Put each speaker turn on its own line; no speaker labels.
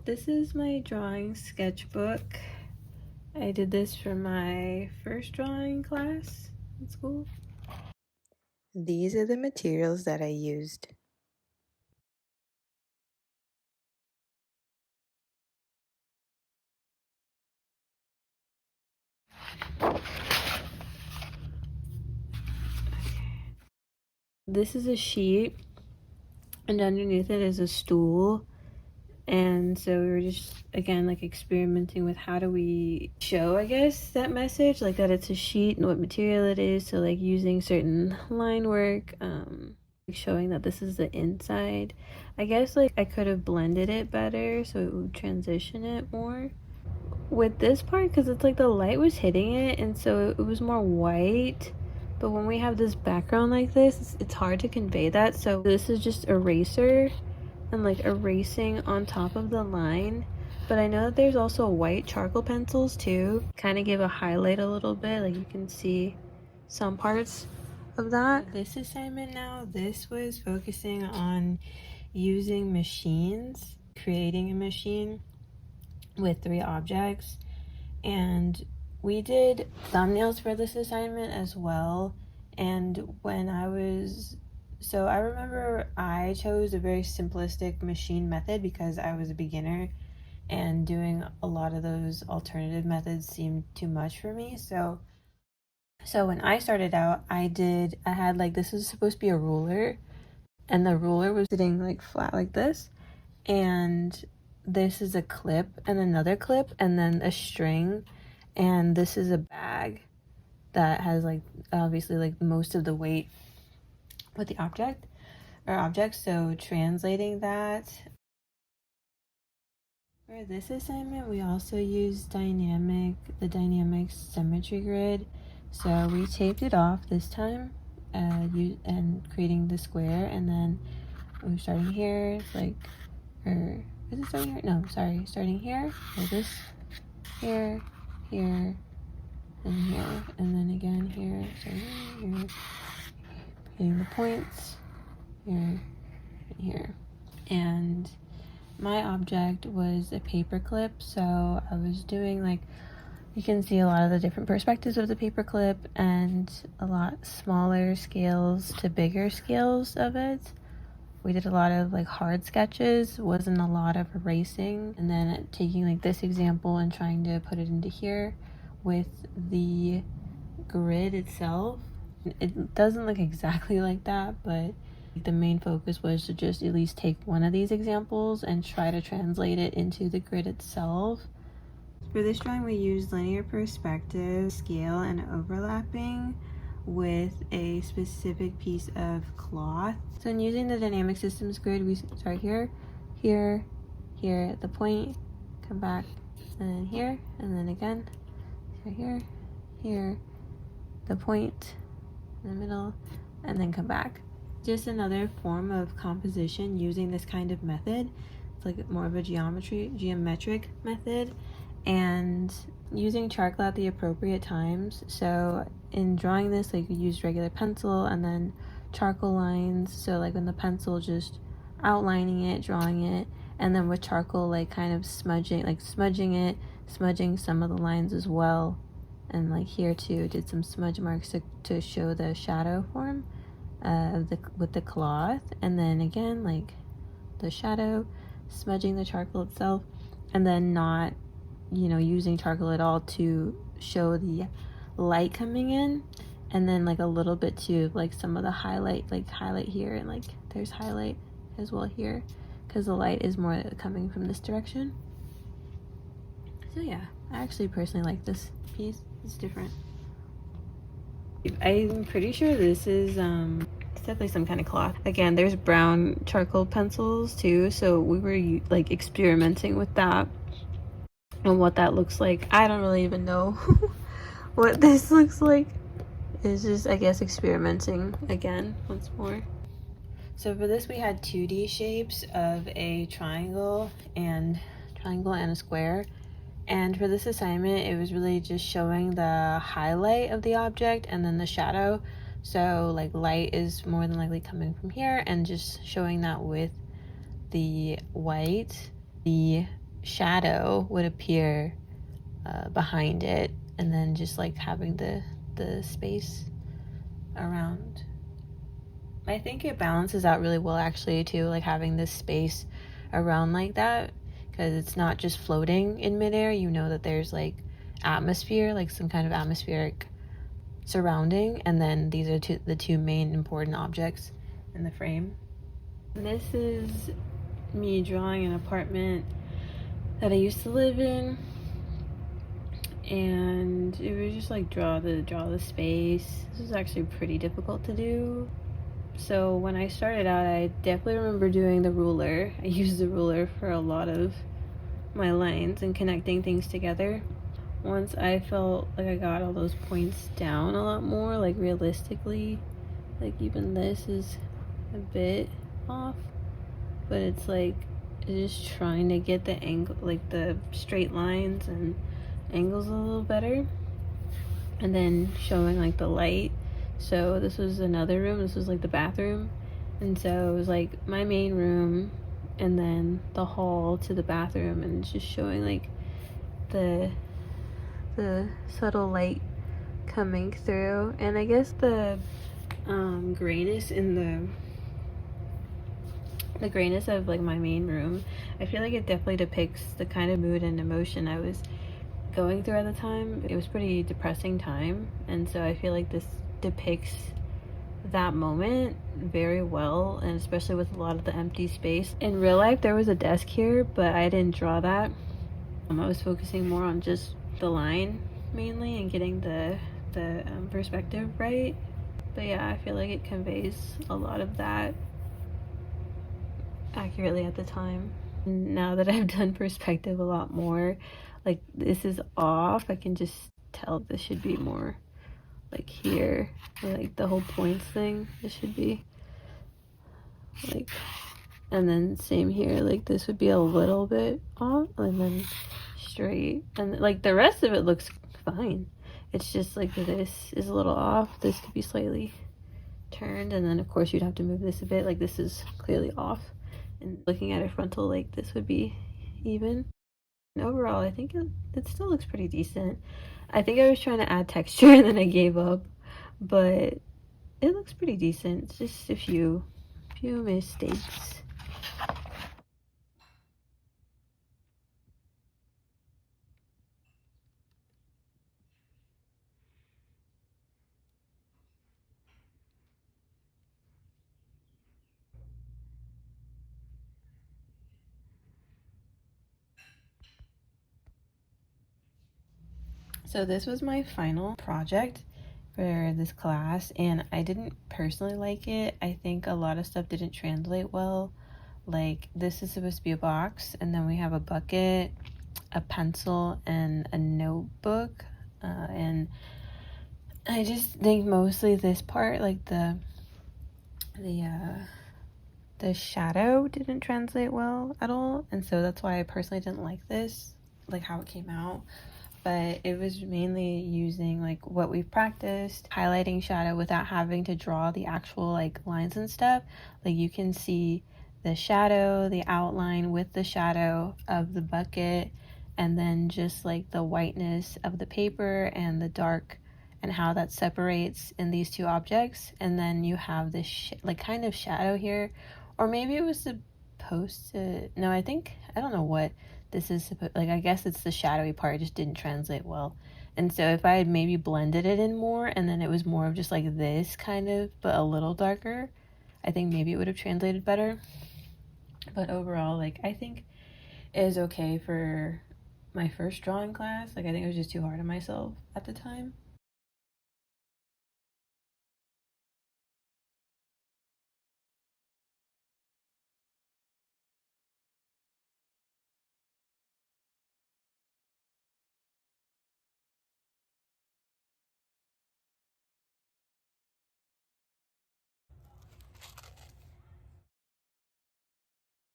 This is my drawing sketchbook. I did this for my first drawing class in school.
These are the materials that I used.
This is a sheet, and underneath it is a stool. And so we were just, again, like experimenting with how do we show, I guess, that message, like that it's a sheet and what material it is. So like using certain line work, showing that this is the inside. I guess like I could have blended it better so it would transition it more with this part, because it's like the light was hitting it and so it was more white. But when we have this background like this, it's hard to convey that. So this is just eraser and like erasing on top of the line. But I know that there's also white charcoal pencils too, kind of give a highlight a little bit, like you can see some parts of that. This assignment now, this was focusing on using machines, creating a machine with 3 objects. And we did thumbnails for this assignment as well. And when I remember I chose a very simplistic machine method because I was a beginner and doing a lot of those alternative methods seemed too much for me. So when I started out, I had like, this was supposed to be a ruler, and the ruler was sitting like flat like this, and this is a clip and another clip and then a string, and this is a bag that has like obviously like most of the weight with the objects. So translating that for this assignment, we also used the dynamic symmetry grid. So we taped it off this time, and creating the square, and then we're starting here, like, or is it starting here? No, sorry, starting here, like this, here, here, and here, and then again here, starting here, hitting the points, here, and here. And my object was a paper clip, so I was doing like, you can see a lot of the different perspectives of the paper clip and a lot smaller scales to bigger scales of it. We did a lot of like hard sketches, wasn't a lot of erasing, and then taking like this example and trying to put it into here with the grid itself. It doesn't look exactly like that, but the main focus was to just at least take one of these examples and try to translate it into the grid itself. For this drawing, we used linear perspective, scale, and overlapping with a specific piece of cloth. So in using the dynamic systems grid, we start here, here, here at the point, come back, and then here, and then again, so here, here, the point in the middle, and then come back. Just another form of composition using this kind of method. It's like more of a geometric method, and using charcoal at the appropriate times. So in drawing this, like, you used regular pencil and then charcoal lines. So like when the pencil, just outlining it, drawing it, and then with charcoal, like kind of smudging some of the lines as well. And like here too, did some smudge marks to show the shadow form with the cloth. And then again, like the shadow, smudging the charcoal itself, and then not using charcoal at all to show the light coming in. And then like a little bit too, like some of the highlight here, and like there's highlight as well here because the light is more coming from this direction. So yeah, I actually personally like this piece. It's different. I'm pretty sure this is it's definitely some kind of cloth. Again, there's brown charcoal pencils too, so we were like experimenting with that and what that looks like. I don't really even know what this looks like. It's just, I guess, experimenting again once more. So for this, we had 2D shapes of a triangle and a square. And for this assignment, it was really just showing the highlight of the object and then the shadow. So like light is more than likely coming from here, and just showing that with the white. The shadow would appear behind it, and then just like having the space around. I think it balances out really well actually too, like having this space around like that, because it's not just floating in midair. You know that there's like atmosphere, like some kind of atmospheric surrounding, and then these are the two main important objects in the frame. This is me drawing an apartment that I used to live in, and it was just like draw the space. This was actually pretty difficult to do. So when I started out, I definitely remember doing the ruler. I used the ruler for a lot of my lines and connecting things together. Once I felt like I got all those points down a lot more, like realistically, like even this is a bit off, but it's like just trying to get the angle, like the straight lines and angles a little better, and then showing like the light. So this was another room, this was like the bathroom, and so it was like my main room and then the hall to the bathroom, and just showing like the subtle light coming through. And I guess the grayness in the grayness of like my main room, I feel like it definitely depicts the kind of mood and emotion I was going through at the time. It was pretty depressing time, and so I feel like this depicts that moment very well, and especially with a lot of the empty space. In real life there was a desk here, but I didn't draw that. I was focusing more on just the line mainly and getting the perspective right. But yeah, I feel like it conveys a lot of that accurately at the time. Now that I've done perspective a lot more, like this is off, I can just tell this should be more like here, like the whole points thing, this should be like, and then same here, like this would be a little bit off and then straight, and like the rest of it looks fine. It's just like this is a little off, this could be slightly turned, and then of course you'd have to move this a bit, like this is clearly off, and looking at a frontal, like this would be even. And overall I think it still looks pretty decent. I think I was trying to add texture and then I gave up, but it looks pretty decent. It's just a few mistakes. So this was my final project for this class, and I didn't personally like it. I think a lot of stuff didn't translate well. Like this is supposed to be a box, and then we have a bucket, a pencil, and a notebook, and I just think mostly this part, like the shadow didn't translate well at all, and so that's why I personally didn't like this, like how it came out. But it was mainly using like what we've practiced, highlighting shadow without having to draw the actual like lines and stuff. Like you can see the shadow, the outline with the shadow of the bucket, and then just like the whiteness of the paper and the dark, and how that separates in these two objects. And then you have this like kind of shadow here, or maybe it was supposed to, no, I don't know what this is like, I guess it's the shadowy part, it just didn't translate well. And so if I had maybe blended it in more, and then it was more of just like this kind of, but a little darker, I think maybe it would have translated better. But overall, like I think it is okay for my first drawing class. Like I think it was just too hard on myself at the time.